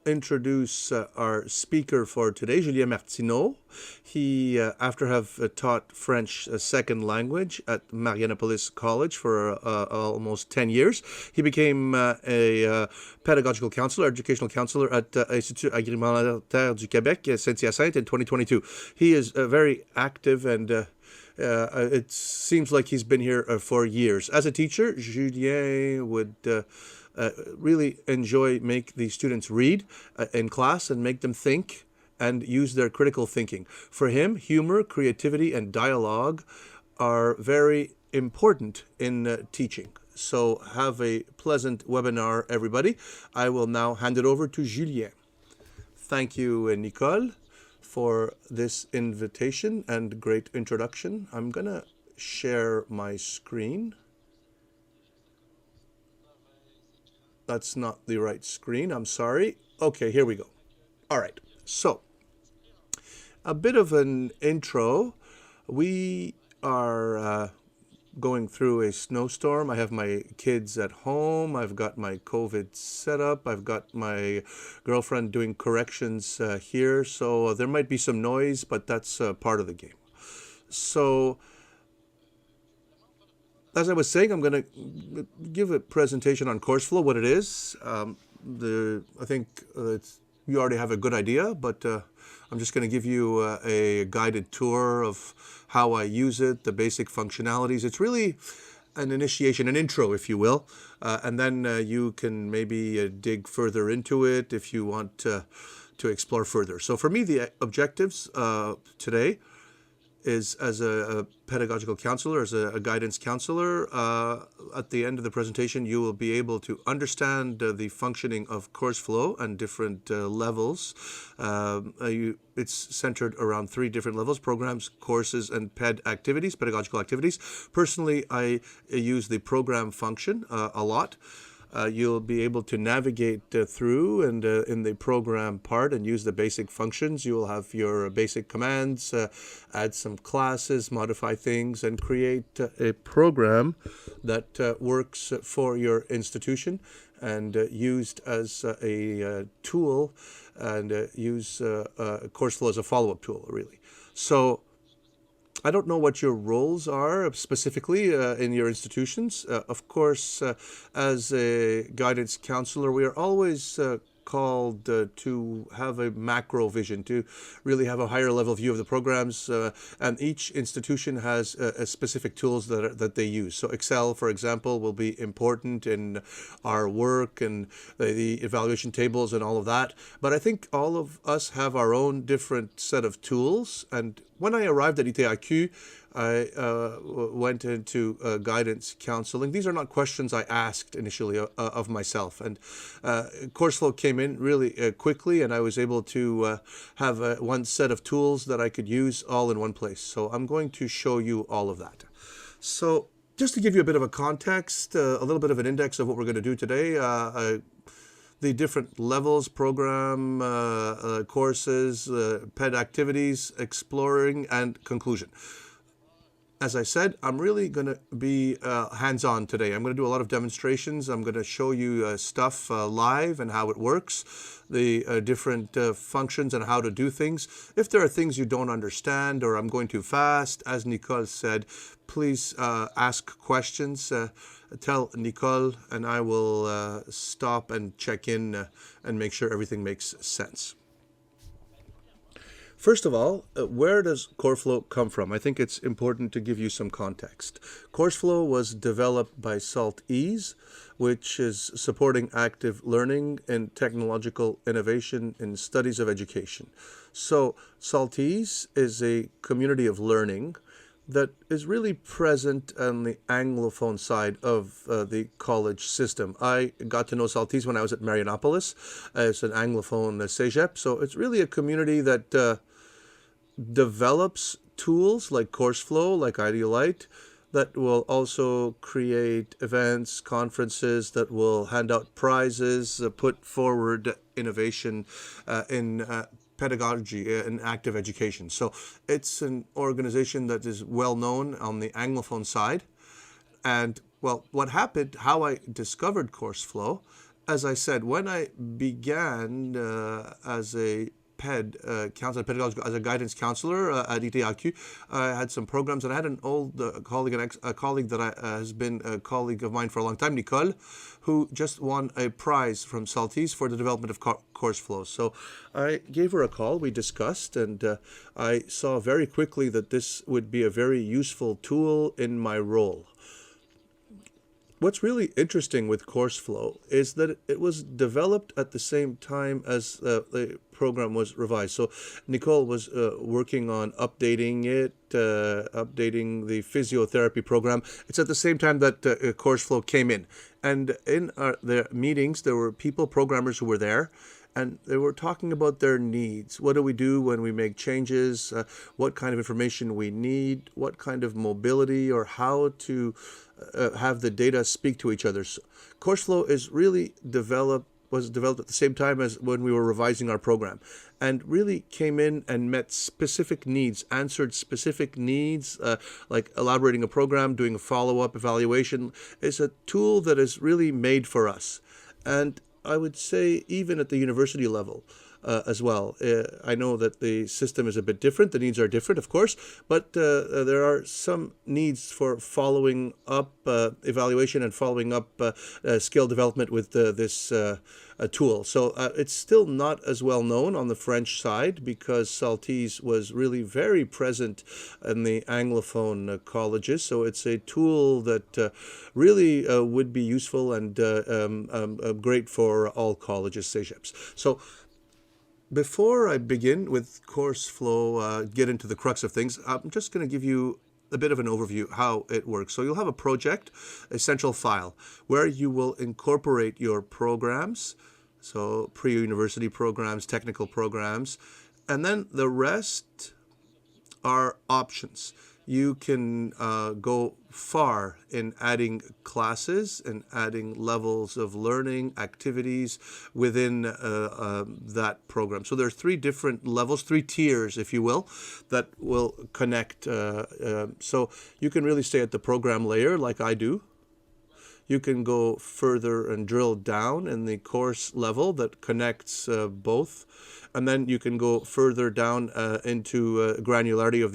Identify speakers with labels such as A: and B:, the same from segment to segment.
A: introduce our speaker for today, Julien Martineau. He, after have taught French second language at Marianapolis College for almost 10 years, he became a pedagogical counselor, educational counselor at Institut Agrimentaire du Québec, Saint-Hyacinthe in 2022. He is very active and it seems like he's been here for years. As a teacher, Julien would really make the students read in class and make them think and use their critical thinking. For him, humor, creativity, and dialogue are very important in teaching. So have a pleasant webinar, everybody. I will now hand it over to Julien. Thank you, Nicole, for this invitation and great introduction. I'm going to share my screen. That's not the right screen. I'm sorry. Okay, here we go. All right. So, a bit of an intro. We are going through a snowstorm. I have my kids at home. I've got my COVID set up. I've got my girlfriend doing corrections here. So there might be some noise, but that's part of the game. So, as I was saying, I'm going to give a presentation on CourseFlow, what it is. I think you already have a good idea, but I'm just going to give you a guided tour of how I use it, the basic functionalities. It's really an initiation, an intro, if you will, and then you can maybe dig further into it if you want to explore further. So for me, the objectives today is as a pedagogical counselor, as a guidance counselor. At the end of the presentation, you will be able to understand the functioning of CourseFlow and different levels. It's centered around 3 different levels: programs, courses, and pedagogical activities. Personally, I use the program function a lot. You'll be able to navigate through and in the program part and use the basic functions. You will have your basic commands, add some classes, modify things, and create a program that works for your institution and used as a tool, and use CourseFlow as a follow-up tool, really. So I don't know what your roles are specifically in your institutions. Of course, as a guidance counselor, we are always called to have a macro vision, to really have a higher level view of the programs, and each institution has specific tools that they use. So Excel, for example, will be important in our work and the evaluation tables and all of that. But I think all of us have our own different set of tools. And when I arrived at ITIQ, I went into guidance counseling. These are not questions I asked initially of myself. And CourseFlow came in really quickly, and I was able to have one set of tools that I could use all in one place. So I'm going to show you all of that. So just to give you a bit of a context, a little bit of an index of what we're going to do today. The different levels, program, courses, ped activities, exploring, and conclusion. As I said, I'm really going to be hands-on today. I'm going to do a lot of demonstrations. I'm going to show you stuff live and how it works, the different functions and how to do things. If there are things you don't understand or I'm going too fast, as Nicole said, please ask questions. Tell Nicole, and I will stop and check in and make sure everything makes sense. First of all, where does CourseFlow come from? I think it's important to give you some context. CourseFlow was developed by SALTISE, which is supporting active learning and technological innovation in studies of education. So SALTISE is a community of learning that is really present on the Anglophone side of the college system. I got to know SALTISE when I was at Marianapolis. It's an Anglophone cégep, so it's really a community that develops tools like CourseFlow, like Idealite, that will also create events, conferences, that will hand out prizes, put forward innovation in pedagogy and active education. So it's an organization that is well known on the Anglophone side. And well, what happened, how I discovered CourseFlow, as I said, when I began as a counselor, pedagogical, as a guidance counselor at ITAQ, I had some programs, and I had an old colleague, a colleague that has been a colleague of mine for a long time, Nicole, who just won a prize from SALTISE for the development of CourseFlow. So I gave her a call, we discussed, and I saw very quickly that this would be a very useful tool in my role. What's really interesting with CourseFlow is that it was developed at the same time as the program was revised. So Nicole was working on updating it, updating the physiotherapy program. It's at the same time that CourseFlow came in. And in their meetings, there were programmers who were there, and they were talking about their needs. What do we do when we make changes? What kind of information we need? What kind of mobility, or how to have the data speak to each other. So CourseFlow was developed at the same time as when we were revising our program, and really came in and met specific needs, answered specific needs, like elaborating a program, doing a follow-up evaluation. It's a tool that is really made for us. And I would say even at the university level as well. I know that the system is a bit different. The needs are different, of course, but there are some needs for following up evaluation and following up skill development with this tool. So it's still not as well known on the French side, because SALTISE was really very present in the Anglophone colleges. So it's a tool that really would be useful and great for all colleges, CEGEPs. So before I begin with CourseFlow, get into the crux of things, I'm just going to give you a bit of an overview how it works. So you'll have a project, a central file, where you will incorporate your programs, so pre-university programs, technical programs, and then the rest are options. You can go far in adding classes and adding levels of learning, activities within that program. So there's 3 different levels, 3 tiers, if you will, that will connect. So you can really stay at the program layer like I do. You can go further and drill down in the course level that connects both. And then you can go further down into granularity of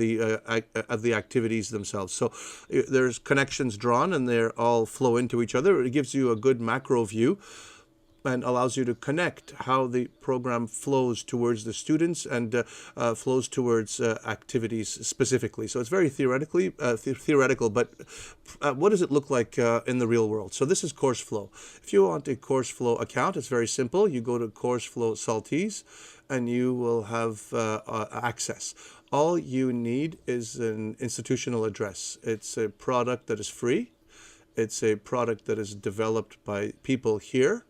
A: the activities themselves. So there's connections drawn, and they all flow into each other. It gives you a good macro view and allows you to connect how the program flows towards the students and flows towards activities specifically. So it's very theoretical, but what does it look like in the real world? So this is CourseFlow. If you want a CourseFlow account, it's very simple. You go to CourseFlow SALTISE, and you will have access. All you need is an institutional address. It's a product that is free. It's a product that is developed by people here.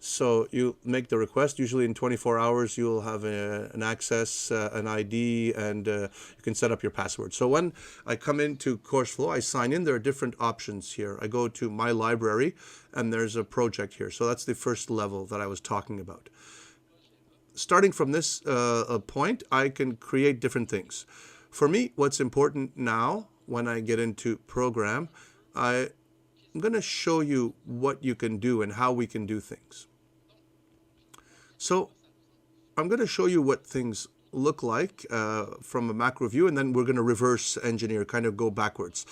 A: So you make the request. Usually in 24 hours, you'll have an access, an ID, and you can set up your password. So when I come into CourseFlow, I sign in. There are different options here. I go to My Library, and there's a project here. So that's the first level that I was talking about. Starting from this point, I can create different things. For me, what's important now when I get into program, I'm going to show you what you can do and how we can do things. So I'm going to show you what things look like from a macro view, and then we're going to reverse engineer, kind of go backwards.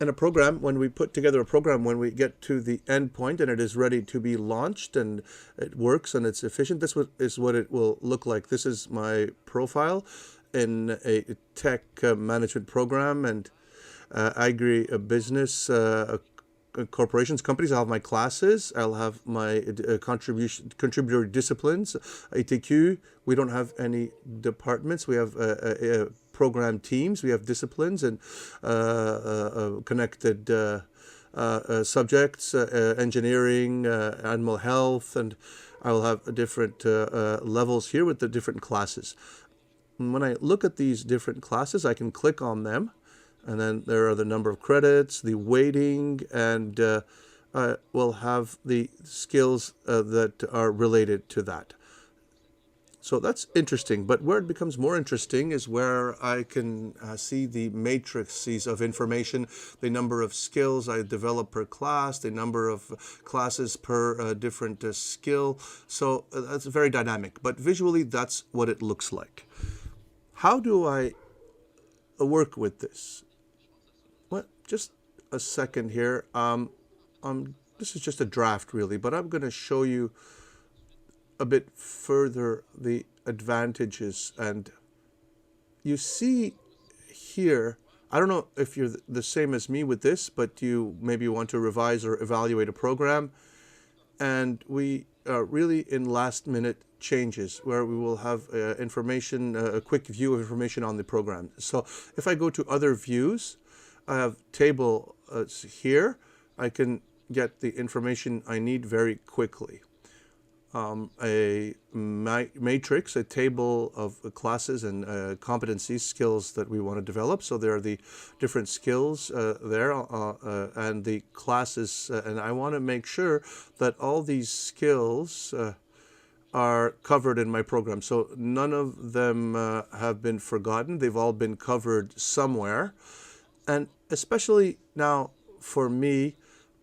A: In a program, when we put together a program, when we get to the end point and it is ready to be launched and it works and it's efficient, this is what it will look like. This is my profile in a tech management program and agri-business corporations, companies. I'll have my classes. I'll have my contributor disciplines. ITQ, we don't have any departments. We have program teams. We have disciplines and connected subjects, engineering, animal health, and I will have different levels here with the different classes. And when I look at these different classes, I can click on them. And then there are the number of credits, the weighting, and we'll have the skills that are related to that. So that's interesting, but where it becomes more interesting is where I can see the matrices of information, the number of skills I develop per class, the number of classes per different skill. So that's very dynamic, but visually that's what it looks like. How do I work with this? Well, just a second here. This is just a draft really, but I'm going to show you a bit further the advantages. And you see here, I don't know if you're the same as me with this, but you maybe want to revise or evaluate a program. And we are really in last minute changes where we will have information, a quick view of information on the program. So if I go to other views, I have table here. I can get the information I need very quickly. A matrix, a table of classes and competencies, skills that we want to develop. So there are the different skills there and the classes. And I want to make sure that all these skills are covered in my program. So none of them have been forgotten. They've all been covered somewhere. And especially now for me,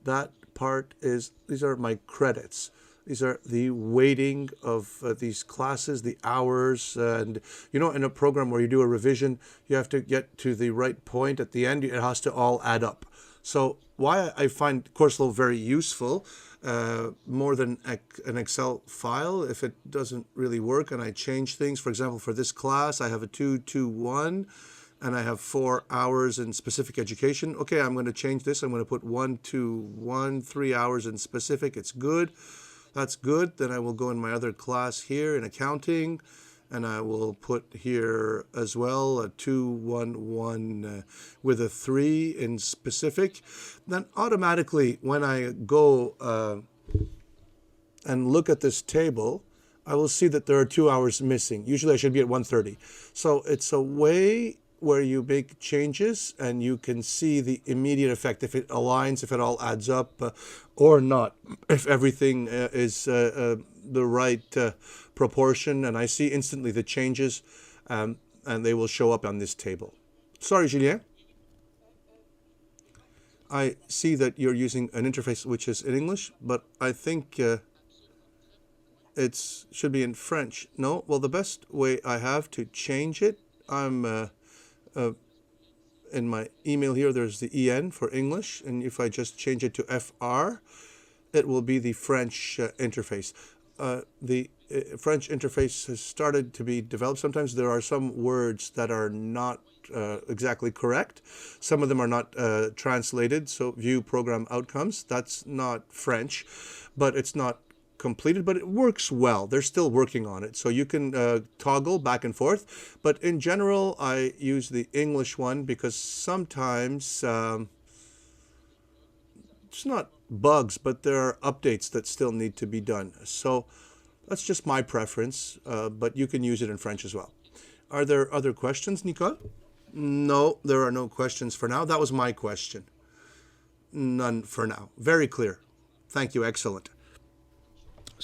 A: that part is, these are my credits. These are the weighting of these classes, the hours, and in a program where you do a revision, you have to get to the right point at the end. It has to all add up. So why I find CourseFlow very useful, more than an Excel file, if it doesn't really work and I change things. For example, for this class, I have a 2-2-1. And I have 4 hours in specific education. Okay, I'm going to change this. I'm going to put 1-2-1, 3 hours in specific. It's good. That's good. Then I will go in my other class here in accounting, and I will put here as well a 2-1-1 with a 3 in specific. Then automatically, when I go and look at this table, I will see that there are 2 hours missing. Usually I should be at 1:30. So it's a way where you make changes and you can see the immediate effect, if it aligns, if it all adds up or not, if everything is the right proportion. And I see instantly the changes and they will show up on this table. Sorry, Julien. I see that you're using an interface which is in English, but I think it should be in French. No? Well, the best way I have to change it, I'm in my email here, there's the EN for English, and if I just change it to FR, it will be the French interface. The French interface has started to be developed. Sometimes there are some words that are not exactly correct. Some of them are not translated, so view program outcomes. That's not French, but it's not completed, but it works well. They're still working on it. So you can toggle back and forth. But in general, I use the English one because sometimes it's not bugs, but there are updates that still need to be done. So that's just my preference, but you can use it in French as well. Are there other questions, Nicole? No, there are no questions for now. That was my question. None for now. Very clear. Thank you. Excellent.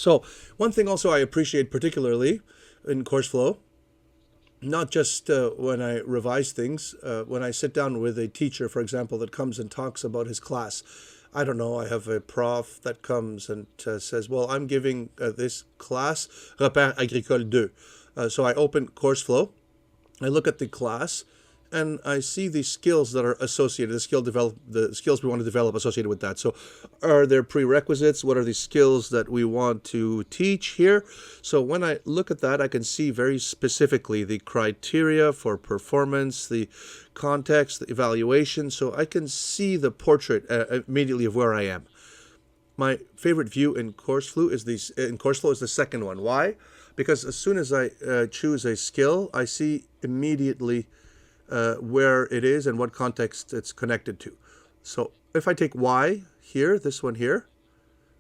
A: So one thing also I appreciate particularly in CourseFlow, not just when I revise things, when I sit down with a teacher, for example, that comes and talks about his class. I don't know, I have a prof that comes and says, well, I'm giving this class, Repères Agricoles 2. So I open CourseFlow, I look at the class, and I see the skills that are associated, the skills we want to develop associated with that. So are there prerequisites? What are the skills that we want to teach here? So when I look at that, I can see very specifically the criteria for performance, the context, the evaluation. So I can see the portrait immediately of where I am. My favorite view in CourseFlow is the second one. Why? Because as soon as I choose a skill, I see immediately where it is and what context it's connected to. So if I take Y here, this one here,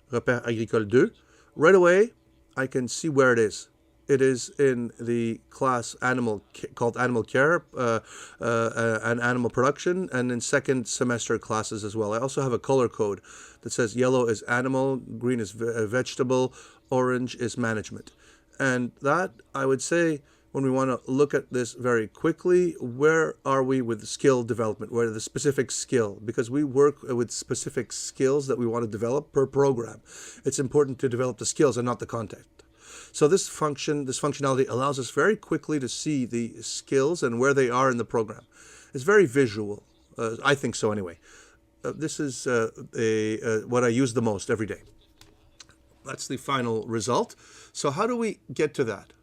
A: Repères Agricoles 2, right away I can see where it is. It is in the class called Animal Care and Animal Production, and in second semester classes as well. I also have a color code that says yellow is animal, green is vegetable, orange is management. And that, I would say, when we want to look at this very quickly, where are we with skill development? Where are the specific skill? Because we work with specific skills that we want to develop per program. It's important to develop the skills and not the content. So this functionality allows us very quickly to see the skills and where they are in the program. It's very visual. I think so anyway. This is what I use the most every day. That's the final result. So how do we get to that?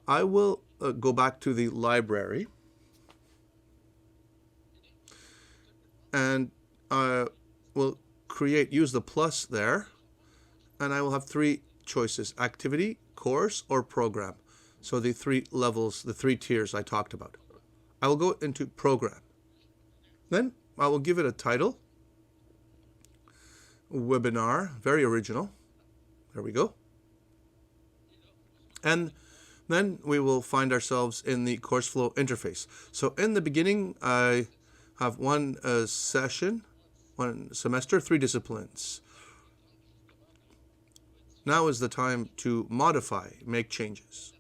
A: I will go back to the library, and I will use the plus there, and I will have three choices: activity, course, or program. So the three levels, the three tiers I talked about. I will go into program. Then I will give it a title, webinar, very original. There we go. And then we will find ourselves in the CourseFlow interface. So in the beginning, I have one session, one semester, 3 disciplines. Now is the time to modify, make changes.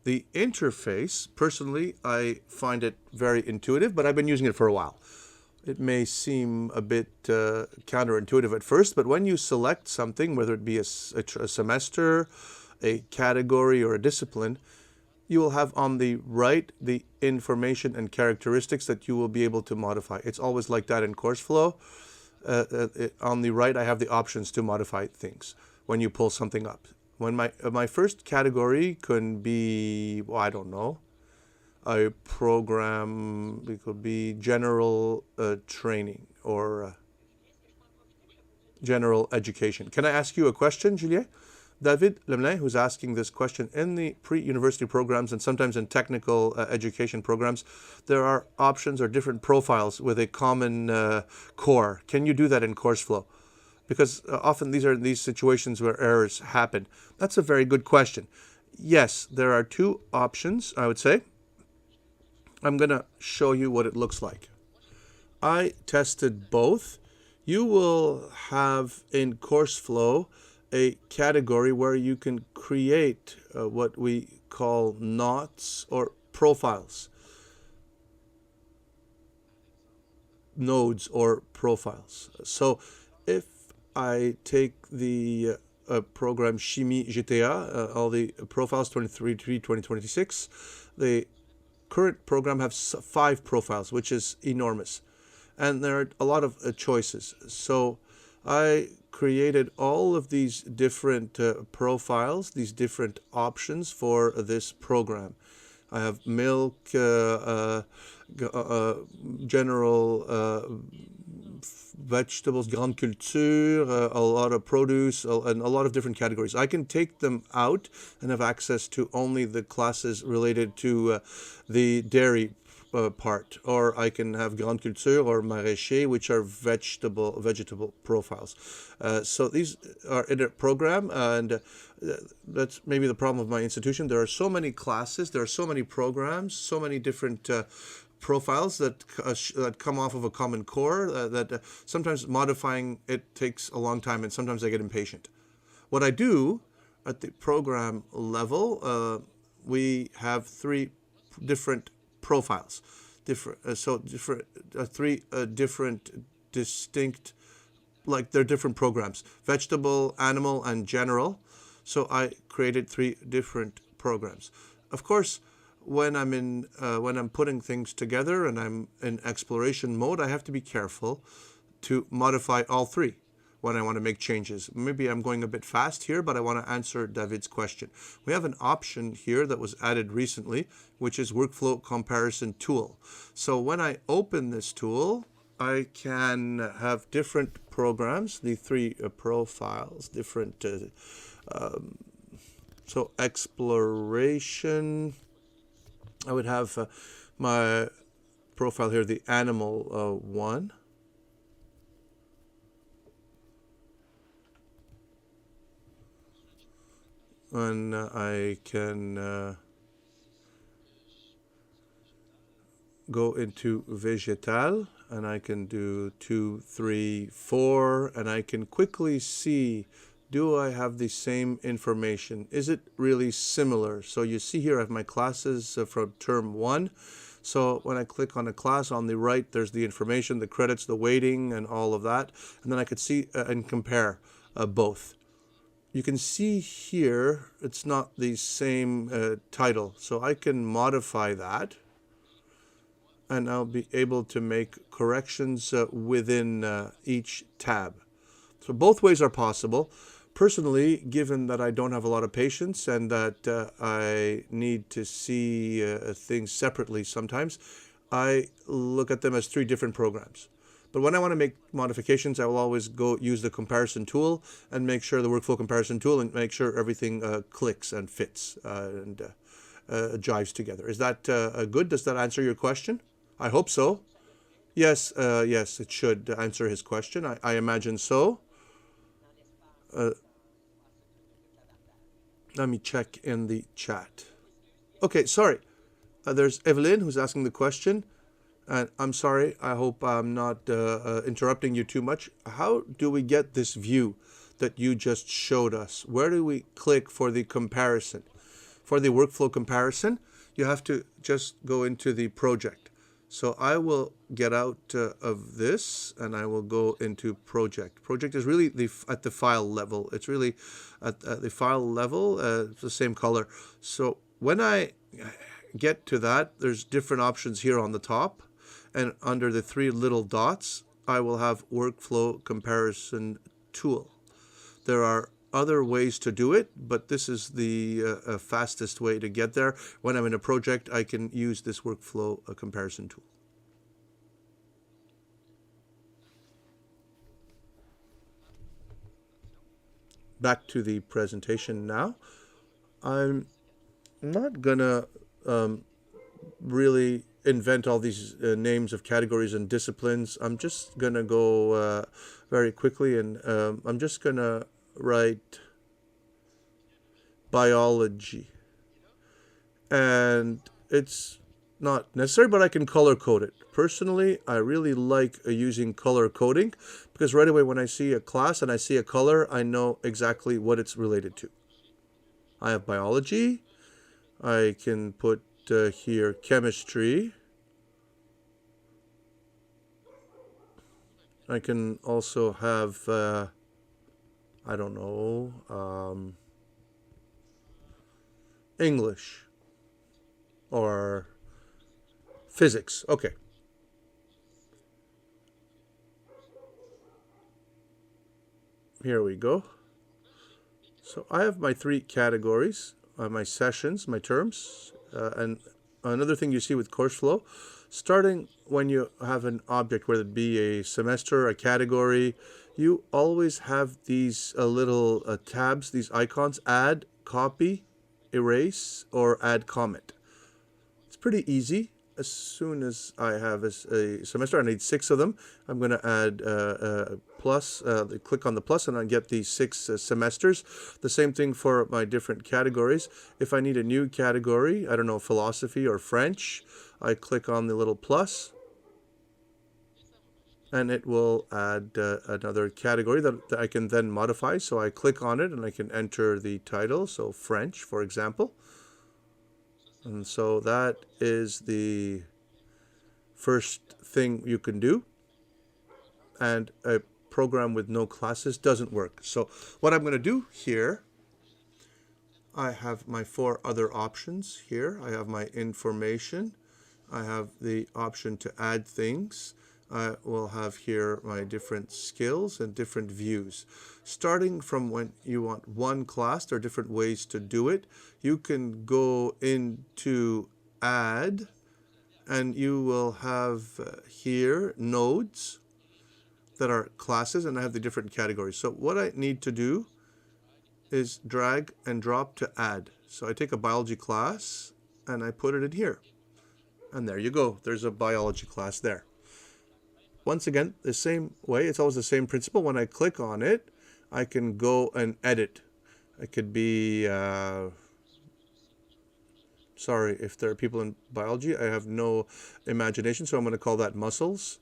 A: The interface, personally, I find it very intuitive, but I've been using it for a while. It may seem a bit counterintuitive at first, but when you select something, whether it be a semester, a category, or a discipline, you will have on the right the information and characteristics that you will be able to modify. It's always like that in CourseFlow. On the right, I have the options to modify things when you pull something up. When my first category could be, well, I don't know, a program. It could be general training or general education. Can I ask you a question, Julien? David Lemelin, who's asking this question, in the pre-university programs and sometimes in technical education programs, there are options or different profiles with a common core. Can you do that in CourseFlow? Because often these are these situations where errors happen. That's a very good question. Yes, there are two options, I would say. I'm going to show you what it looks like. I tested both. You will have in CourseFlow a category where you can create what we call knots or profiles, nodes or profiles. So if I take the program Chimie GTA, all the profiles 2023, 2026, the current program has 5 profiles, which is enormous. And there are a lot of choices. So I created all of these different profiles, these different options for this program. I have milk, general vegetables, grande culture, a lot of produce, and a lot of different categories. I can take them out and have access to only the classes related to the dairy part, or I can have grande culture or maraîcher, which are vegetable profiles. So these are in a program, and that's maybe the problem of my institution. There are so many classes, there are so many programs, so many different profiles that come off of a common core that sometimes modifying it takes a long time, and sometimes I get impatient. What I do at the program level, we have 3 different profiles, three different distinct, like they're different programs: vegetable, animal, and general. So I created 3 different programs. Of course, when I'm putting things together and I'm in exploration mode, I have to be careful to modify all 3 when I want to make changes. Maybe I'm going a bit fast here, but I want to answer David's question. We have an option here that was added recently, which is Workflow Comparison Tool. So when I open this tool, I can have different programs, the 3 profiles, different, so exploration, I would have my profile here, the animal one. And I can go into végétal, and I can do 2, 3, 4, and I can quickly see do I have the same information? Is it really similar? So you see here I have my classes from term 1. So when I click on a class on the right, there's the information, the credits, the weighting, and all of that. And then I could see and compare both. You can see here it's not the same title. So I can modify that, and I'll be able to make corrections within each tab. So both ways are possible. Personally, given that I don't have a lot of patience and that I need to see things separately sometimes, I look at them as 3 different programs. But when I want to make modifications, I will always go use the comparison tool and make sure the workflow comparison tool and make sure everything clicks and fits and jives together. Is that good? Does that answer your question? I hope so. Yes, yes, it should answer his question. I imagine so. Let me check in the chat. Okay, sorry. There's Evelyn who's asking the question. And I'm sorry, I hope I'm not interrupting you too much. How do we get this view that you just showed us? Where do we click for the comparison? For the workflow comparison, you have to just go into the project. So I will get out of this and I will go into project. Project is really at the file level. It's really at the file level, it's the same color. So when I get to that, there's different options here on the top. And under the 3 little dots, I will have workflow comparison tool. There are other ways to do it, but this is the fastest way to get there. When I'm in a project, I can use this workflow comparison tool. Back to the presentation now. I'm not gonna really invent all these names of categories and disciplines. I'm just gonna go very quickly, and I'm just gonna write biology, and it's not necessary, but I can color code it. Personally, I really like using color coding because right away when I see a class and I see a color, I know exactly what it's related to. I have biology. I can put here chemistry. I can also have, I don't know, English or physics. Okay. Here we go. So I have my 3 categories, my sessions, my terms, and another thing you see with CourseFlow, starting when you have an object, whether it be a semester, a category, you always have these little tabs, these icons, add, copy, erase, or add comment. It's pretty easy. As soon as I have a semester, I need 6 of them. I'm going to add plus, click on the plus, and I get the 6 semesters. The same thing for my different categories. If I need a new category, I don't know, philosophy or French, I click on the little plus, and it will add another category that I can then modify. So I click on it, and I can enter the title, so French, for example. And so that is the first thing you can do. And a program with no classes doesn't work. So what I'm going to do here, I have my 4 other options here. I have my information. I have the option to add things. I will have here my different skills and different views. Starting from when you want one class, there are different ways to do it. You can go into add, and you will have here nodes that are classes, and I have the different categories. So what I need to do is drag and drop to add. So I take a biology class and I put it in here. And there you go. There's a biology class there. Once again, the same way, it's always the same principle. When I click on it, I can go and edit. It could be, sorry, if there are people in biology, I have no imagination, so I'm going to call that muscles.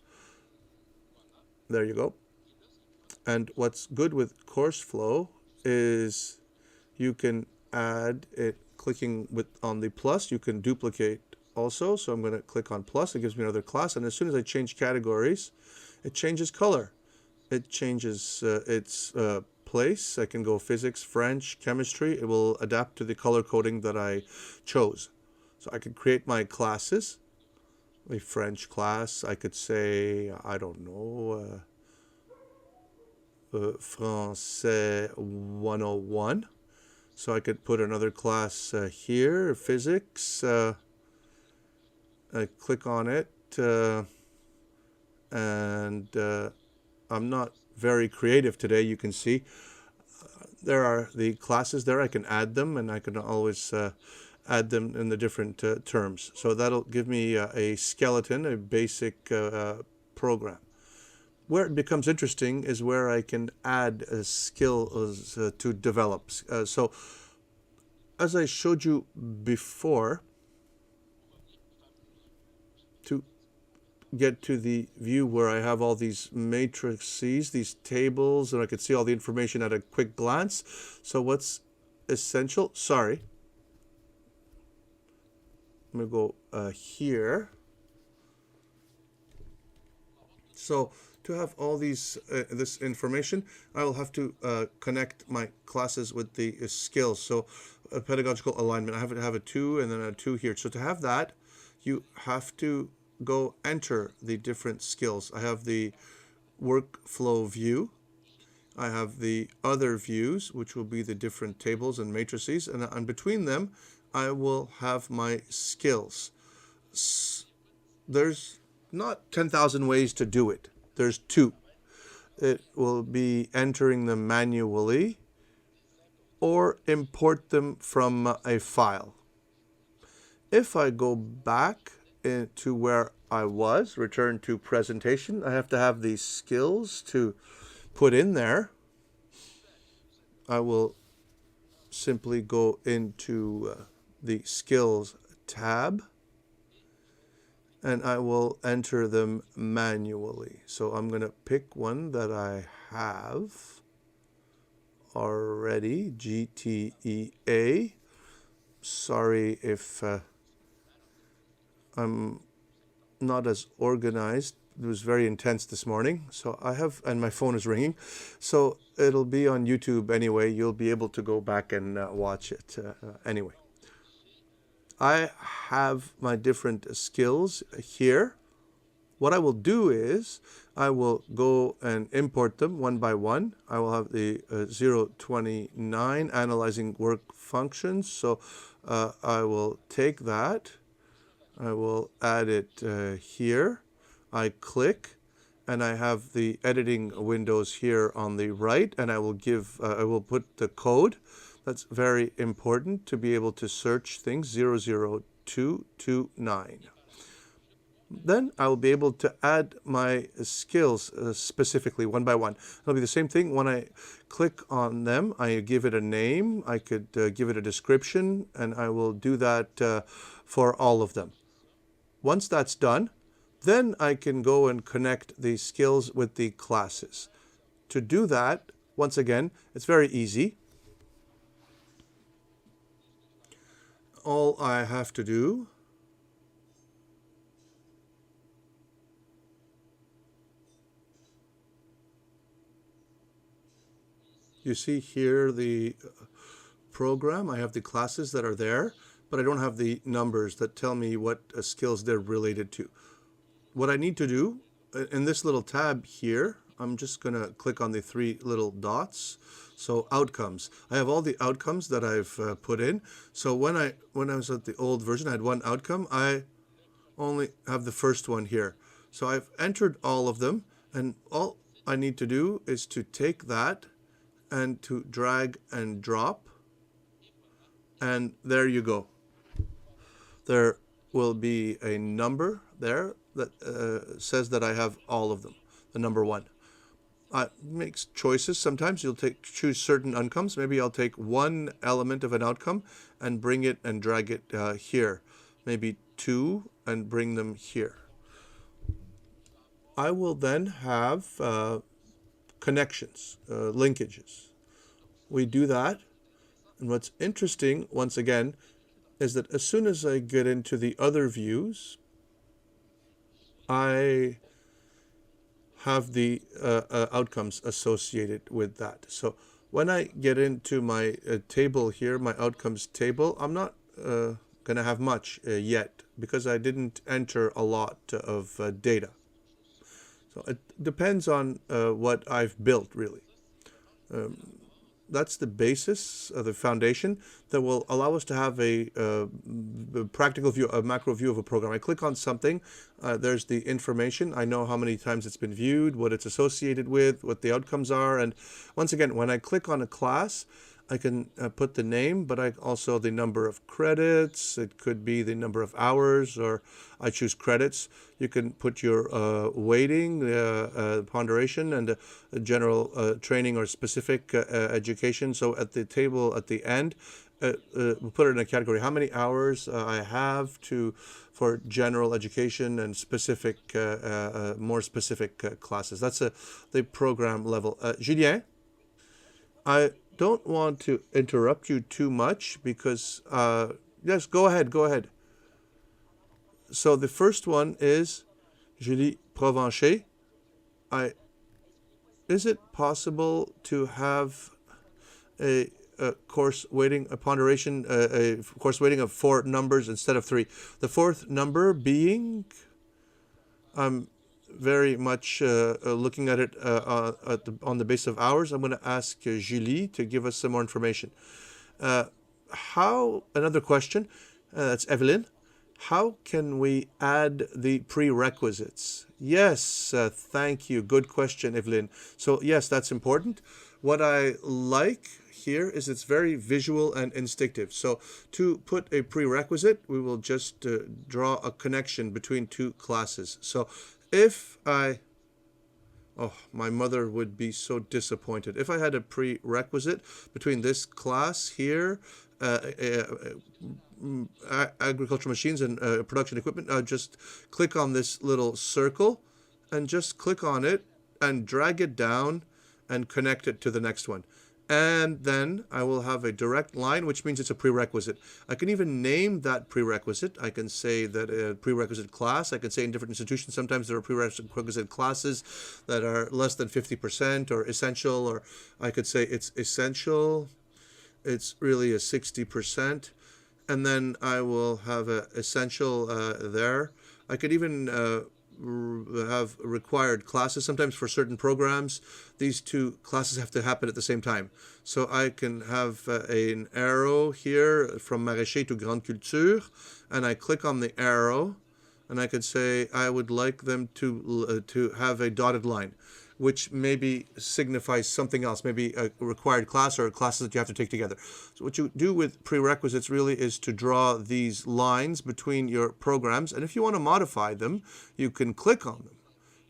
A: There you go. And what's good with CourseFlow is you can add it clicking on the plus. You can duplicate also. So I'm going to click on plus. It gives me another class. And as soon as I change categories, it changes color. It changes its place. I can go physics, French, chemistry. It will adapt to the color coding that I chose. So I could create my classes. A French class, I could say, I don't know, Français 101. So I could put another class here, physics. I click on it, and I'm not very creative today. You can see there are the classes there. I can add them, and I can always add them in the different terms. So that'll give me a skeleton, a basic program. Where it becomes interesting is where I can add skills to develop. So as I showed you before, to get to the view where I have all these matrices, these tables, and I can see all the information at a quick glance. So what's essential? Sorry. I'm going to go here. So to have all these this information, I will have to connect my classes with the skills. So pedagogical alignment, I have to have a 2 and then a 2 here. So to have that, you have to go enter the different skills. I have the workflow view. I have the other views, which will be the different tables and matrices, and between them, I will have my skills. There's not 10,000 ways to do it. There's 2. It will be entering them manually or import them from a file. If I go back to where I was, return to presentation, I have to have these skills to put in there. I will simply go into the skills tab, and I will enter them manually. So I'm going to pick one that I have already, GTEA. Sorry if I'm not as organized. It was very intense this morning. So I have, and my phone is ringing. So it'll be on YouTube anyway. You'll be able to go back and watch it anyway. I have my different skills here. What I will do is I will go and import them one by one. I will have the 029 analyzing work functions. So I will take that. I will add it here. I click, and I have the editing windows here on the right, and I will put the code. That's very important to be able to search things, 00229. Then I will be able to add my skills specifically one by one. It'll be the same thing. When I click on them, I give it a name. I could give it a description, and I will do that for all of them. Once that's done, then I can go and connect the skills with the classes. To do that, once again, it's very easy. All I have to do you see here the program. I have the classes that are there, but I don't have the numbers that tell me what skills they're related to. What I need to do in this little tab here, I'm just going to click on the 3 little dots. So outcomes. I have all the outcomes that I've put in. So when I was at the old version, I had one outcome. I only have the first one here. So I've entered all of them, and all I need to do is to take that and to drag and drop, and there you go. There will be a number there that says that I have all of them, the number 1. Makes choices. Sometimes you'll choose certain outcomes. Maybe I'll take one element of an outcome and bring it and drag it here. Maybe 2 and bring them here. I will then have connections, linkages. we do that. And what's interesting, once again, is that as soon as I get into the other views, I have the outcomes associated with that. So when I get into my table here, my outcomes table, I'm not going to have much yet because I didn't enter a lot of data. So it depends on what I've built, really. That's the basis of the foundation that will allow us to have a practical view, a macro view of a program. I click on something, there's the information. I know how many times it's been viewed, what it's associated with, what the outcomes are. And once again, when I click on a class, I can put the name, but I also the number of credits. It could be the number of hours, or I choose credits. You can put your weighting, ponderation, and general training or specific education. So at the table at the end, we'll put it in a category. How many hours I have for general education and specific, more specific classes. That's the program level. Julien, I don't want to interrupt you too much because, yes, go ahead. So the first one is Julie Provencher. Is it possible to have a course weighting, a ponderation, a course weighting of 4 numbers instead of 3? The fourth number being, I'm very much looking at it on the basis of hours. I'm going to ask Julie to give us some more information. Another question, that's Evelyn. How can we add the prerequisites? Yes, thank you. Good question, Evelyn. So yes, that's important. What I like here is it's very visual and instinctive. So to put a prerequisite, we will just draw a connection between 2 classes. So if my mother would be so disappointed. If I had a prerequisite between this class here, agricultural machines and production equipment, just click on this little circle and just click on it and drag it down and connect it to the next one. And then I will have a direct line, which means it's a prerequisite. I can even name that prerequisite. I can say that a prerequisite class. I can say in different institutions, sometimes there are prerequisite classes that are less than 50% or essential, or I could say it's essential. It's really a 60%. And then I will have a essential there. I could even have required classes. Sometimes for certain programs, these 2 classes have to happen at the same time. So I can have an arrow here from maraîcher to grande culture, and I click on the arrow, and I could say I would like them to have a dotted line, which maybe signifies something else, maybe a required class or classes that you have to take together. So what you do with prerequisites really is to draw these lines between your programs. And if you want to modify them, you can click on them.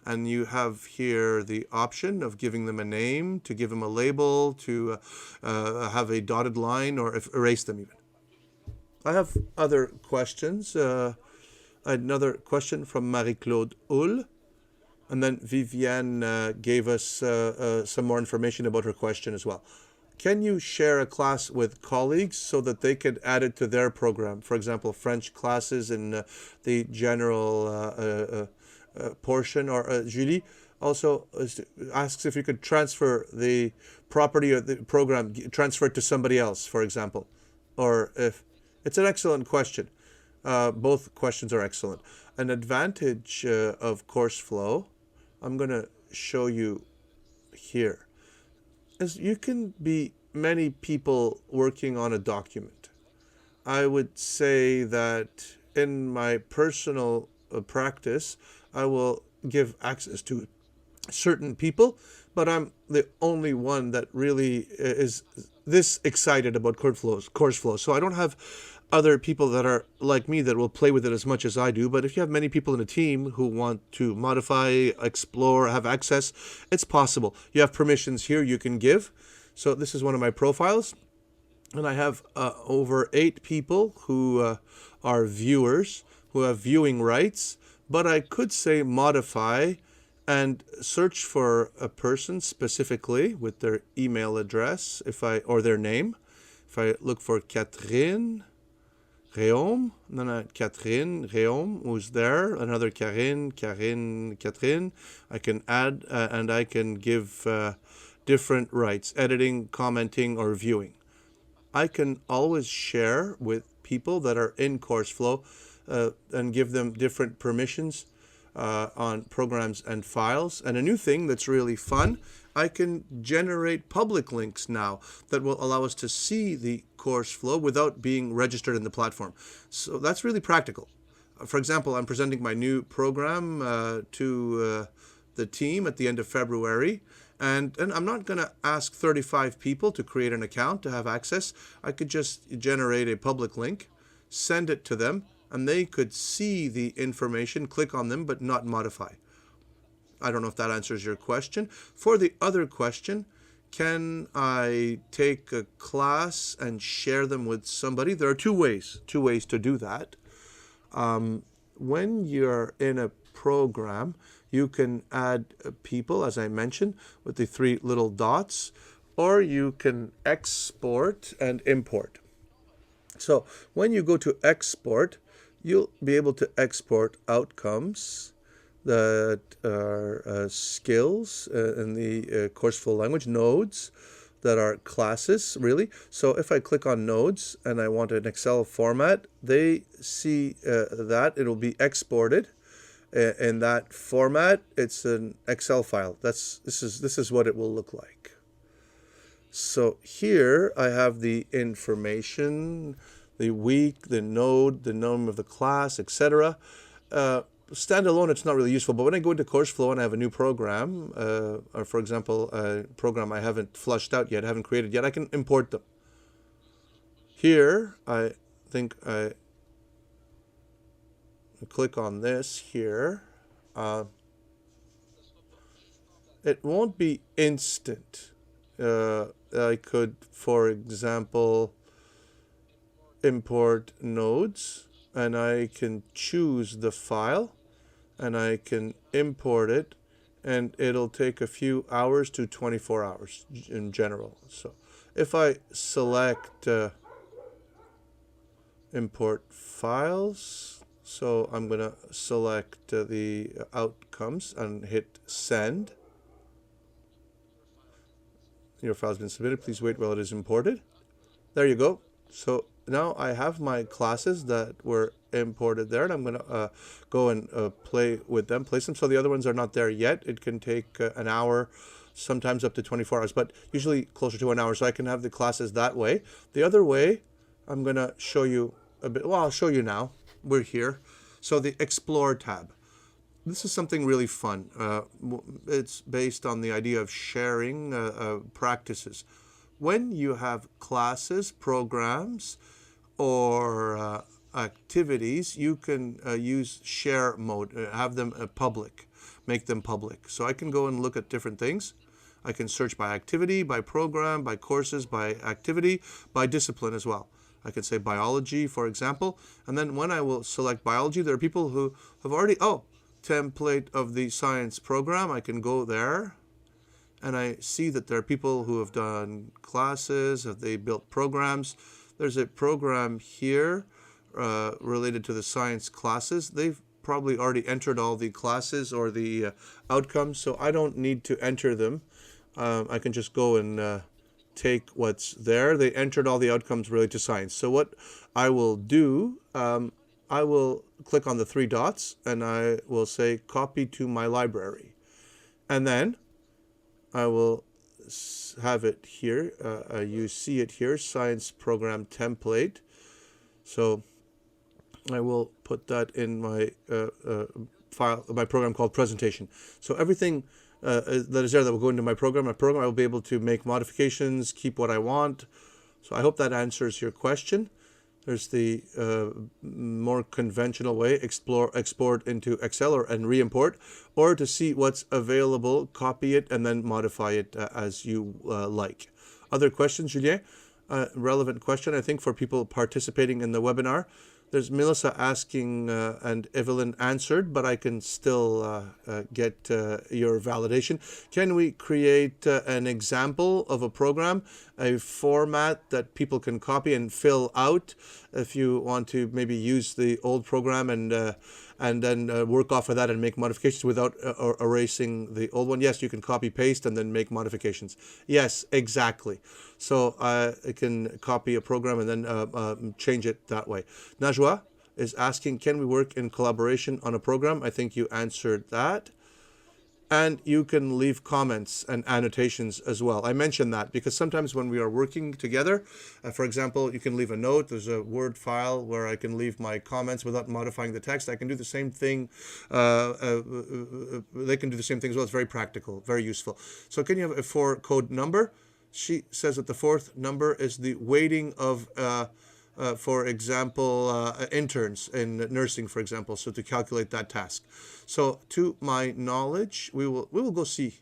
A: And you have here the option of giving them a name, to give them a label, to have a dotted line, or erase them even. I have other questions. Another question from Marie-Claude Hull. And then Viviane gave us some more information about her question as well. Can you share a class with colleagues so that they could add it to their program? For example, French classes in the general portion. Or Julie also asks if you could transfer the property of the program, transfer it to somebody else, for example. Or if it's an excellent question. Both questions are excellent. An advantage of CourseFlow, I'm going to show you here, is you can be many people working on a document. I would say that in my personal practice, I will give access to certain people, but I'm the only one that really is this excited about CourseFlow. So I don't have other people that are like me that will play with it as much as I do. But if you have many people in a team who want to modify, explore, have access, it's possible. You have permissions here you can give. So this is one of my profiles. And I have over 8 people who are viewers, who have viewing rights. But I could say modify and search for a person specifically with their email address or their name. If I look for Catherine Réaume, then Catherine Réaume, who's there, another Catherine, I can add and I can give different rights, editing, commenting, or viewing. I can always share with people that are in CourseFlow and give them different permissions on programs and files. And a new thing that's really fun, I can generate public links now that will allow us to see the CourseFlow without being registered in the platform. So that's really practical. For example, I'm presenting my new program to the team at the end of February. And I'm not going to ask 35 people to create an account to have access. I could just generate a public link, send it to them, and they could see the information, click on them, but not modify. I don't know if that answers your question. For the other question, can I take a class and share them with somebody? There are two ways to do that. When you're in a program, you can add people, as I mentioned, with the three little dots, or you can export and import. So when you go to export, you'll be able to export outcomes that are skills in the CourseFlow language, nodes that are classes, really. So if I click on nodes and I want an Excel format, they see that it'll be exported in that format. It's an Excel file. This is what it will look like. So here I have the information, the week, the node, the name of the class, etc. Standalone, it's not really useful, but when I go into CourseFlow and I have a new program, or for example, a program I haven't flushed out yet, haven't created yet, I can import them. Here, I think I click on this here. It won't be instant. I could, for example, import nodes, and I can choose the file and I can import it, and it'll take a few hours to 24 hours in general. So if I select import files, so I'm going to select the outcomes and hit send. Your file has been submitted. Please wait while it is imported. There you go. So now I have my classes that were imported there, and I'm going to go and play with them, place them. So the other ones are not there yet. It can take an hour, sometimes up to 24 hours, but usually closer to an hour. So I can have the classes that way. The other way, I'm going to show you a bit. Well, I'll show you now. We're here. So the Explore tab. This is something really fun. It's based on the idea of sharing practices. When you have classes, programs, or activities, you can use share mode, have them public, make them public. So I can go and look at different things. I can search by activity, by program, by courses, by activity, by discipline as well. I can say biology, for example, and then when I will select biology, there are people who have already, template of the science program. I can go there and I see that there are people who have done classes, have they built programs. There's a program here related to the science classes. They've probably already entered all the classes or the outcomes, so I don't need to enter them. I can just go and take what's there. They entered all the outcomes related to science. So what I will do, I will click on the three dots and I will say copy to my library. And then I will have it here. You see it here, science program template. So I will put that in my file, my program called presentation. So everything that is there that will go into my program, I will be able to make modifications, keep what I want. So I hope that answers your question. There's the more conventional way, export into Excel and re-import, or to see what's available, copy it and then modify it as you like. Other questions, Julien? Relevant question, I think, for people participating in the webinar. There's Melissa asking and Evelyn answered, but I can still get your validation. Can we create an example of a program, a format that people can copy and fill out if you want to maybe use the old program and then work off of that and make modifications without erasing the old one? Yes, you can copy paste and then make modifications. Yes, exactly. So I can copy a program and then change it that way. Najwa is asking, can we work in collaboration on a program? I think you answered that. And you can leave comments and annotations as well. I mentioned that because sometimes when we are working together, for example, you can leave a note. There's a Word file where I can leave my comments without modifying the text. I can do the same thing. They can do the same thing as well. It's very practical, very useful. So can you have a 4 code number? She says that the 4th number is the weighting of for example, interns in nursing, for example, so to calculate that task. So to my knowledge, we will go see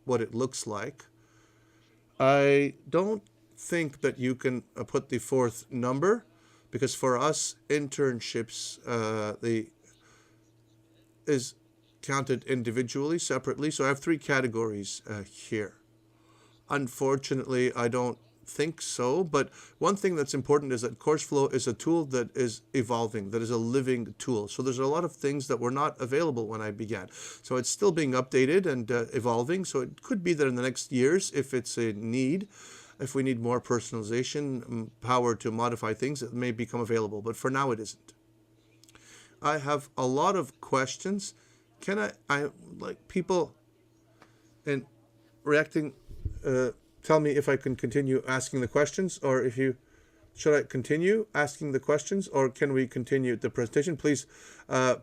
A: what it looks like. I don't think that you can put the 4th number because for us, internships is counted individually, separately. So I have 3 categories here. Unfortunately, I don't think so, but one thing that's important is that CourseFlow is a tool that is evolving, that is a living tool. So there's a lot of things that were not available when I began. So it's still being updated and evolving. So it could be that in the next years, if it's a need, if we need more personalization, power to modify things, it may become available. But for now, it isn't. I have a lot of questions. Can I like people in reacting, tell me if I can continue asking the questions, or if you, should I continue asking the questions, or can we continue the presentation? Please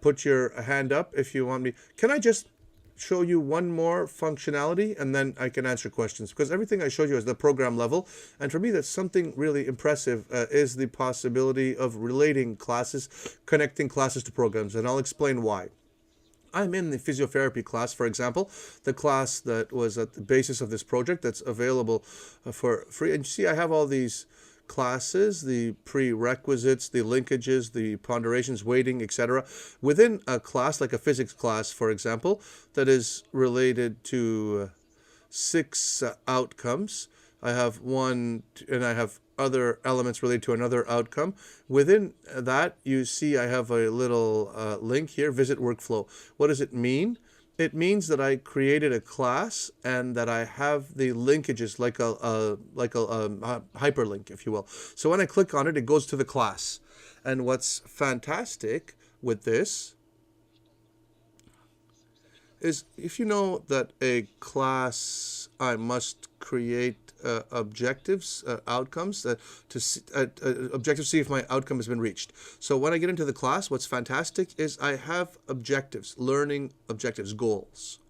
A: put your hand up if you want me. Can I just show you one more functionality and then I can answer questions? Because everything I showed you is the program level. And for me, that's something really impressive is the possibility of relating classes, connecting classes to programs. And I'll explain why. I'm in the physiotherapy class, for example, the class that was at the basis of this project that's available for free. And you see, I have all these classes, the prerequisites, the linkages, the ponderations, weighting, etc. within a class, like a physics class, for example, that is related to 6 outcomes. I have one, and I have other elements related to another outcome. Within that, you see I have a little link here, visit workflow. What does it mean? It means that I created a class and that I have the linkages like a hyperlink, if you will. So when I click on it, it goes to the class. And what's fantastic with this is if you know that a class, I must create objectives, outcomes, objectives to see if my outcome has been reached. So when I get into the class, what's fantastic is I have objectives, learning objectives, goals,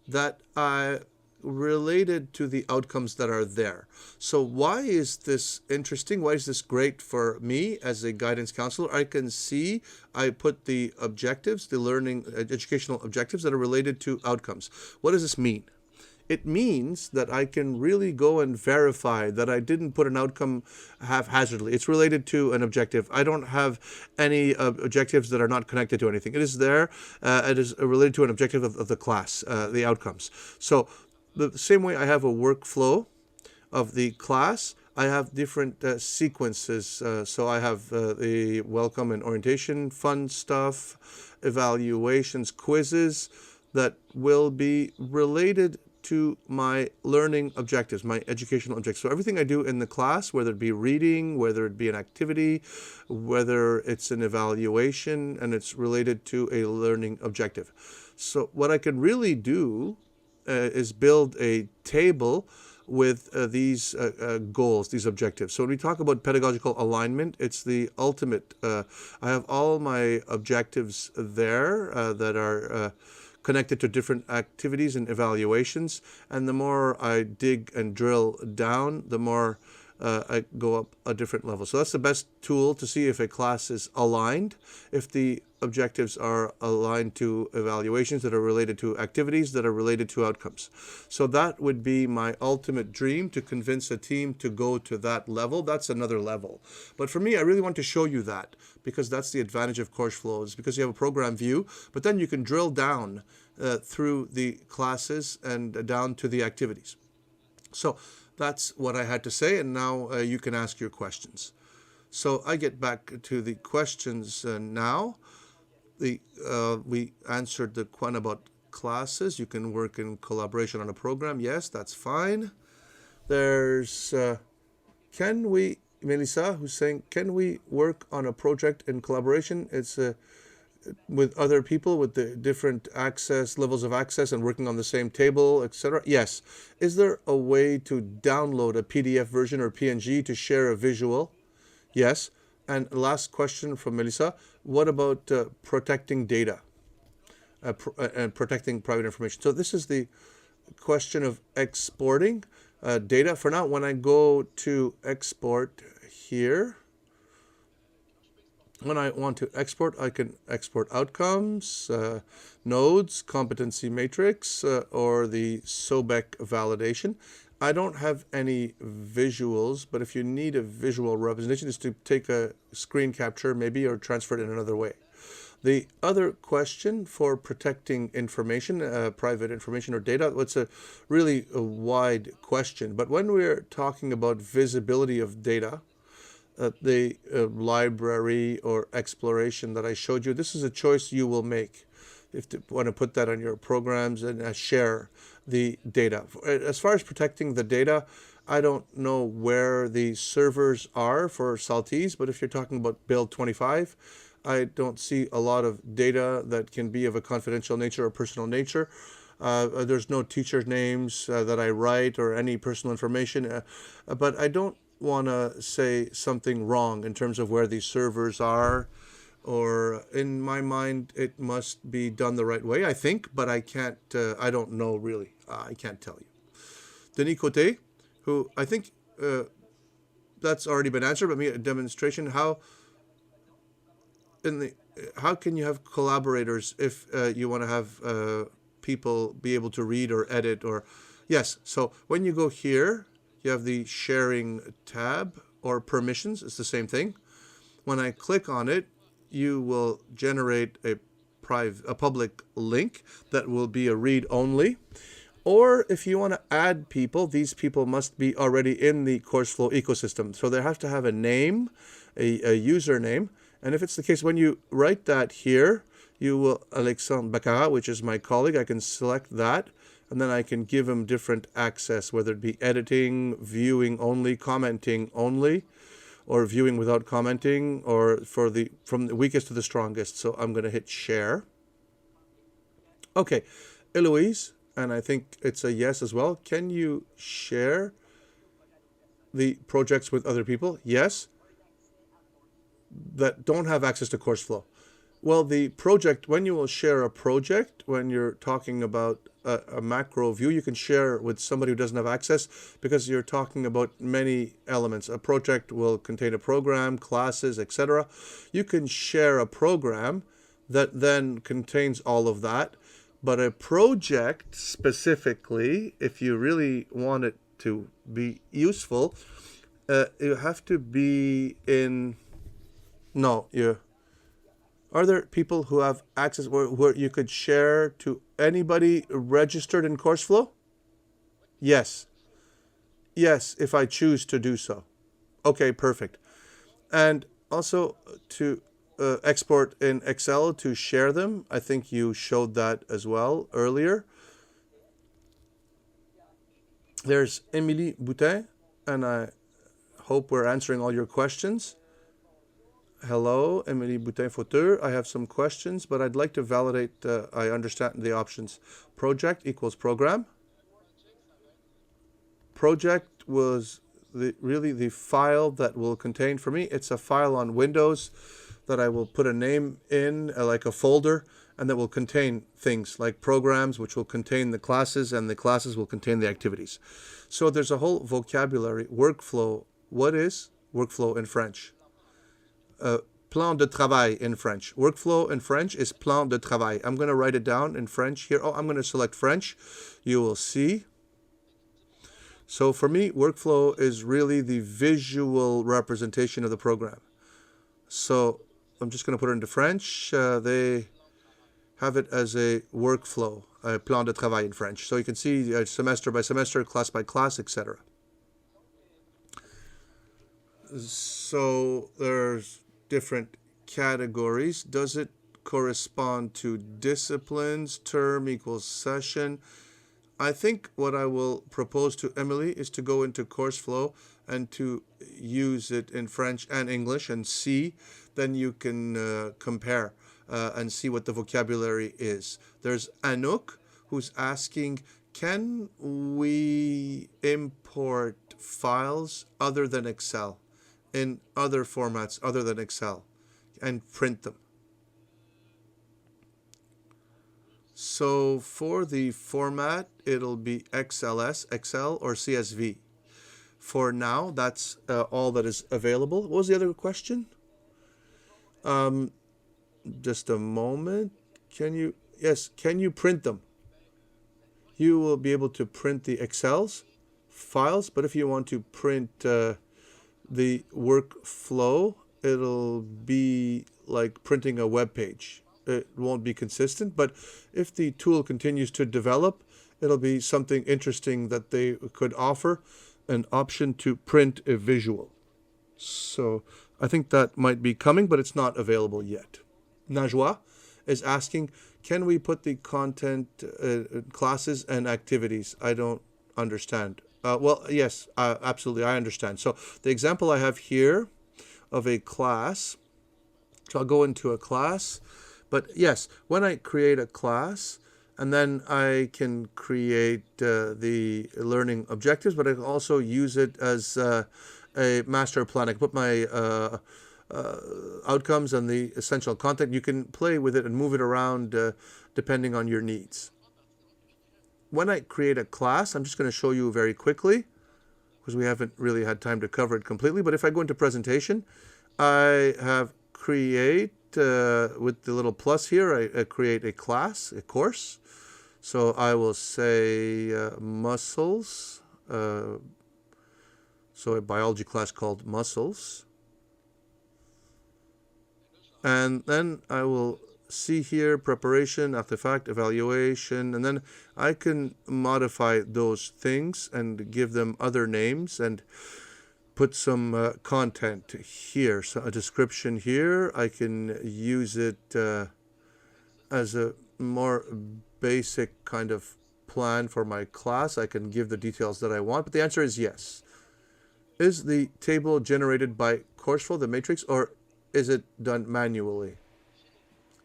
A: that I related to the outcomes that are there. So why is this interesting? Why is this great for me as a guidance counselor? I can see I put the objectives, the learning, educational objectives that are related to outcomes. What does this mean? It means that I can really go and verify that I didn't put an outcome haphazardly. It's related to an objective. I don't have any objectives that are not connected to anything. It is there. It is related to an objective of the class, the outcomes. So the same way I have a workflow of the class, I have different sequences. So I have the welcome and orientation, fun stuff, evaluations, quizzes that will be related to my learning objectives, my educational objectives. So everything I do in the class, whether it be reading, whether it be an activity, whether it's an evaluation, and it's related to a learning objective. So what I can really do is build a table with these goals, these objectives. So when we talk about pedagogical alignment, it's the ultimate. I have all my objectives there that are connected to different activities and evaluations. And the more I dig and drill down, the more I go up a different level. So that's the best tool to see if a class is aligned, if the objectives are aligned to evaluations that are related to activities that are related to outcomes. So that would be my ultimate dream, to convince a team to go to that level. That's another level. But for me, I really want to show you that, because that's the advantage of CourseFlow, is because you have a program view, but then you can drill down through the classes and down to the activities. So that's what I had to say, and now you can ask your questions. So I get back to the questions now. We answered the one about classes. You can work in collaboration on a program. Yes, that's fine. There's, Melissa, who's saying, can we work on a project in collaboration? It's with other people with the different access, levels of access, and working on the same table, etc. Yes. Is there a way to download a PDF version or PNG to share a visual? Yes. And last question from Melissa, what about protecting data and protecting private information? So this is the question of exporting data. For now, when I go to export here, when I want to export, I can export outcomes, nodes, competency matrix, or the SOBEC validation. I don't have any visuals, but if you need a visual representation, is to take a screen capture maybe, or transfer it in another way. The other question for protecting information, private information or data, it's a really wide question. But when we're talking about visibility of data, the library or exploration that I showed you, this is a choice you will make if you want to put that on your programs and share the data. As far as protecting the data, I don't know where the servers are for SALTISE, but if you're talking about Build 25, I don't see a lot of data that can be of a confidential nature or personal nature. There's no teacher names that I write or any personal information, but I don't want to say something wrong in terms of where these servers are, or in my mind it must be done the right way, I think, but I can't, I don't know really. I can't tell you. Denis Cote, who I think that's already been answered, but me a demonstration, how can you have collaborators if you want to have people be able to read or edit, or yes, so when you go here, you have the sharing tab or permissions. It's the same thing. When I click on it, you will generate a public link that will be a read only. Or if you want to add people, these people must be already in the CourseFlow ecosystem. So they have to have a name, a username. And if it's the case, when you write that here, you will, Alexandre Baccarat, which is my colleague, I can select that. And then I can give them different access, whether it be editing, viewing only, commenting only, or viewing without commenting, or from the weakest to the strongest. So I'm going to hit share. Okay, Eloise, and I think it's a yes as well. Can you share the projects with other people? Yes. That don't have access to CourseFlow. Well, the project, when you will share a project, when you're talking about a macro view, you can share with somebody who doesn't have access, because you're talking about many elements. A project will contain a program, classes, etc. You can share a program that then contains all of that, but a project specifically, if you really want it to be useful, you have to be in, are there people who have access where you could share to anybody registered in CourseFlow? Yes. Yes, if I choose to do so. Okay, perfect. And also to export in Excel to share them. I think you showed that as well earlier. There's Émilie Boutin, and I hope we're answering all your questions. Hello, Émilie Boutin-Fauteur. I have some questions, but I'd like to validate I understand the options. Project equals program. Project was really the file that will contain, for me, it's a file on Windows that I will put a name in, like a folder, and that will contain things like programs, which will contain the classes, and the classes will contain the activities. So there's a whole vocabulary, workflow What is workflow in French? Plan de travail in French. Workflow in French is plan de travail. I'm going to write it down in French here. Oh, I'm going to select French. You will see. So for me, workflow is really the visual representation of the program. So I'm just going to put it into French. They have it as a workflow, a plan de travail in French. So you can see semester by semester, class by class, etc. So there's different categories. Does it correspond to disciplines? Term equals session. I think what I will propose to Emily is to go into CourseFlow and to use it in French and English and see. Then you can compare and see what the vocabulary is. There's Anouk who's asking, can we import files other than Excel in other formats other than Excel and print them? So for the format, it'll be XLS, Excel, or CSV. For now, that's all that is available. What was the other question? Just a moment. Can you print them? You will be able to print the Excel's files, but if you want to print the workflow, it'll be like printing a web page. It won't be consistent, but if the tool continues to develop, it'll be something interesting that they could offer, an option to print a visual. So I think that might be coming, but it's not available yet. Najwa is asking, can we put the content, classes and activities? I don't understand. Well, yes, absolutely, I understand. So the example I have here of a class, so I'll go into a class. But yes, when I create a class, and then I can create the learning objectives, but I can also use it as a master plan. I can put my outcomes and the essential content. You can play with it and move it around depending on your needs. When I create a class, I'm just going to show you very quickly, because we haven't really had time to cover it completely. But if I go into presentation, I have create, with the little plus here, I create a class, a course. So I will say muscles, so a biology class called muscles. And then I will see here preparation, artifact, evaluation, and then I can modify those things and give them other names and put some content here. So a description here, I can use it as a more basic kind of plan for my class. I can give the details that I want, but the answer is yes. Is the table generated by CourseFlow, the matrix, or is it done manually?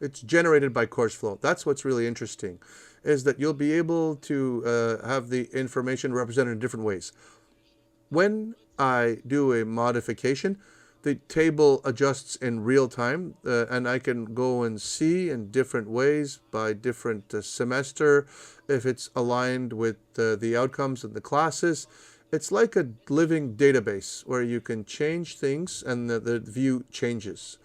A: It's generated by CourseFlow. That's what's really interesting, is that you'll be able to have the information represented in different ways. When I do a modification, the table adjusts in real time, and I can go and see in different ways by different semester if it's aligned with the outcomes of the classes. It's like a living database where you can change things and the view changes.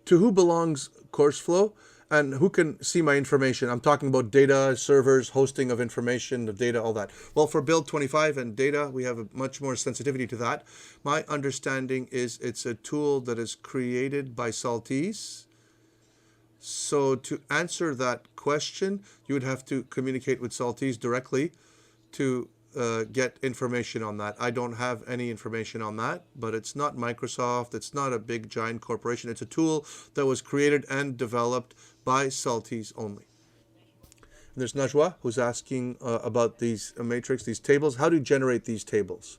A: To who belongs CourseFlow and who can see my information? I'm talking about data, servers, hosting of information, the data, all that. Well, for Build 25 and data, we have a much more sensitivity to that. My understanding is it's a tool that is created by SALTISE. So to answer that question, you would have to communicate with SALTISE directly to get information on that. I don't have any information on that, but it's not Microsoft. It's not a big giant corporation. It's a tool that was created and developed by SALTISE only. And there's Najwa who's asking about these matrix, these tables. How do you generate these tables?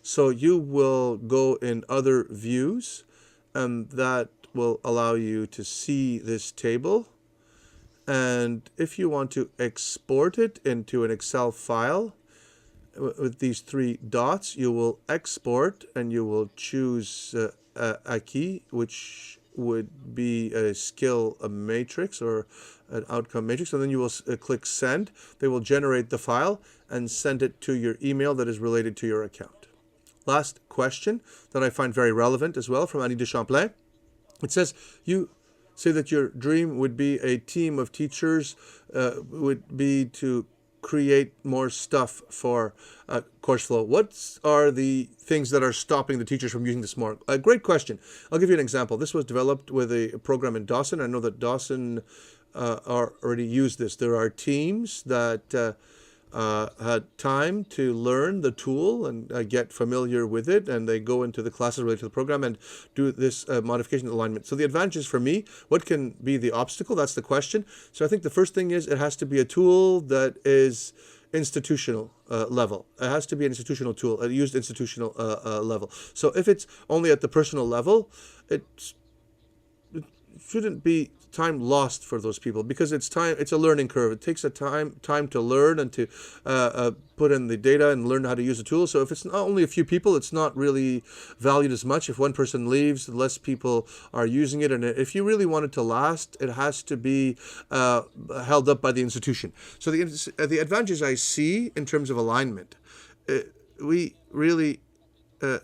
A: So you will go in other views, and that will allow you to see this table. And if you want to export it into an Excel file, with these three dots, you will export and you will choose a key, which would be a skill matrix or an outcome matrix, and then you will click send. They will generate the file and send it to your email that is related to your account. Last question that I find very relevant as well from Annie de Champlain. It says, you say that your dream would be a team of teachers, would be to create more stuff for CourseFlow. What are the things that are stopping the teachers from using this more? A great question. I'll give you an example. This was developed with a program in Dawson. I know that Dawson already used this. There are teams that had time to learn the tool and get familiar with it, and they go into the classes related to the program and do this modification alignment. So the advantages for me, what can be the obstacle? That's the question. So I think the first thing is it has to be a tool that is institutional level. It has to be an institutional tool, a used institutional level. So if it's only at the personal level, it shouldn't be time lost for those people, because it's a learning curve. It takes a time to learn and to put in the data and learn how to use the tool. So if it's not only a few people, it's not really valued as much. If one person leaves, less people are using it. And if you really want it to last, it has to be held up by the institution. So the advantages I see in terms of alignment, we really are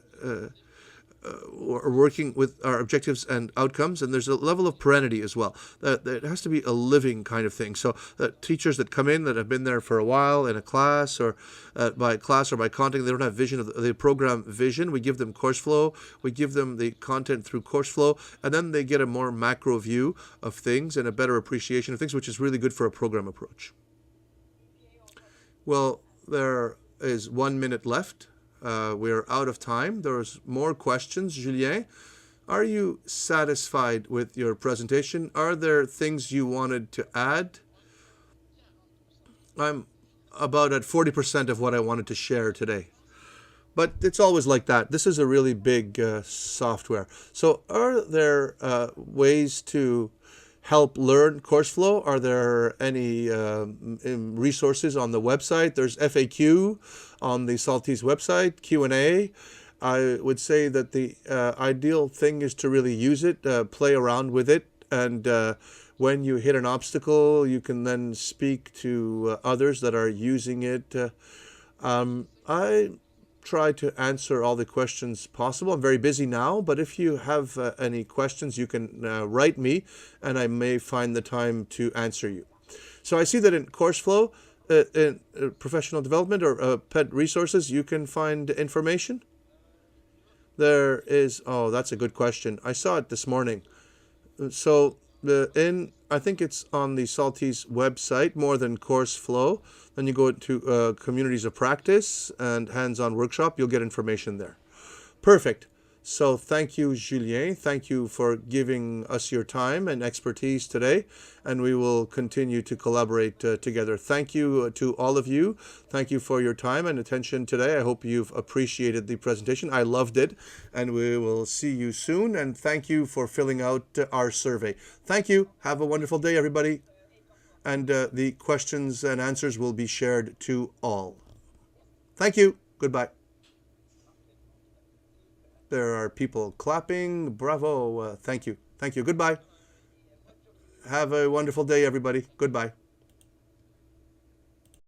A: working with our objectives and outcomes, and there's a level of perenity as well. It has to be a living kind of thing. So teachers that come in that have been there for a while in a class or by content, they don't have vision of the program vision. We give them CourseFlow, we give them the content through CourseFlow, and then they get a more macro view of things and a better appreciation of things, which is really good for a program approach. Well, there is 1 minute left. We're out of time. There's more questions. Julien, are you satisfied with your presentation? Are there things you wanted to add? I'm about at 40% of what I wanted to share today. But it's always like that. This is a really big software. So are there ways to help learn CourseFlow? Are there any resources on the website? There's FAQ on the SALTISE website, Q&A. I would say that the ideal thing is to really use it, play around with it, and when you hit an obstacle, you can then speak to others that are using it. I try to answer all the questions possible. I'm very busy now, but if you have any questions, you can write me, and I may find the time to answer you. So I see that in CourseFlow, in professional development or PED resources, you can find information. There is, oh, that's a good question. I saw it this morning. So I think it's on the SALTISE website, more than CourseFlow. Then you go to communities of practice and hands-on workshop. You'll get information there. Perfect. So thank you, Julien. Thank you for giving us your time and expertise today, and we will continue to collaborate together. Thank you to all of you. Thank you for your time and attention today. I hope you've appreciated the presentation. I loved it, and we will see you soon. And thank you for filling out our survey. Thank you. Have a wonderful day, everybody. And the questions and answers will be shared to all. Thank you. Goodbye. There are people clapping. Bravo. Thank you. Thank you. Goodbye. Have a wonderful day, everybody. Goodbye.